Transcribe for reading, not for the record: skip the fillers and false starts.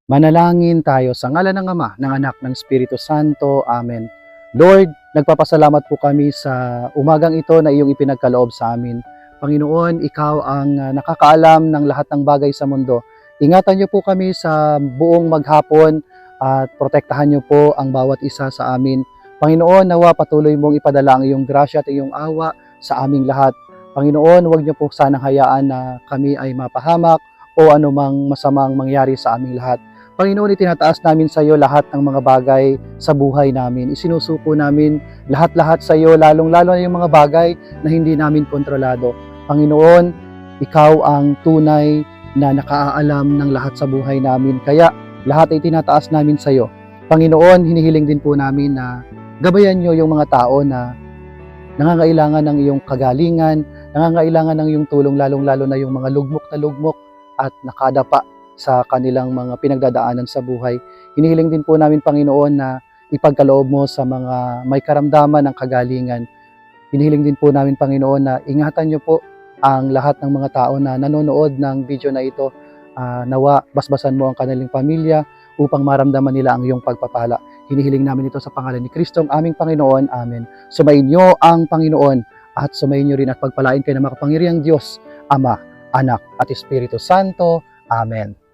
Manalangin tayo sa ngalan ng Ama, ng Anak, ng Espiritu Santo. Amen. Lord, nagpapasalamat po kami sa umagang ito na iyong ipinagkaloob sa amin. Panginoon, ikaw ang nakakaalam ng lahat ng bagay sa mundo. Ingatan niyo po kami sa buong maghapon at protektahan niyo po ang bawat isa sa amin. Panginoon, nawa patuloy mong ipadala ang iyong grasya at iyong awa sa aming lahat. Panginoon, huwag niyo po sanang hayaan na kami ay mapahamak o anumang masamang mangyari sa aming lahat. Panginoon, itinataas namin sa iyo lahat ng mga bagay sa buhay namin. Isinusuko namin lahat-lahat sa iyo, lalong-lalo na yung mga bagay na hindi namin kontrolado. Panginoon, ikaw ang tunay na nakaalam ng lahat sa buhay namin. Kaya lahat ay tinataas namin sa iyo. Panginoon, hinihiling din po namin na gabayan niyo yung mga tao na nangangailangan ng iyong kagalingan, nangangailangan ng iyong tulong, lalong-lalo na yung mga lugmok na lugmok at nakadapa sa kanilang mga pinagdadaanan sa buhay. Hinihiling din po namin, Panginoon, na ipagkaloob mo sa mga may karamdaman ng kagalingan. Hinihiling din po namin, Panginoon, na ingatan niyo po ang lahat ng mga tao na nanonood ng video na ito. Nawa, basbasan mo ang kanilang pamilya upang maramdaman nila ang iyong pagpapala. Hinihiling namin ito sa pangalan ni Kristo, ang aming Panginoon. Amen. Sumayin niyo ang Panginoon at sumayin niyo rin at pagpalain kayo ng makapangyarihang Diyos, Ama, Anak at Espiritu Santo. Amen.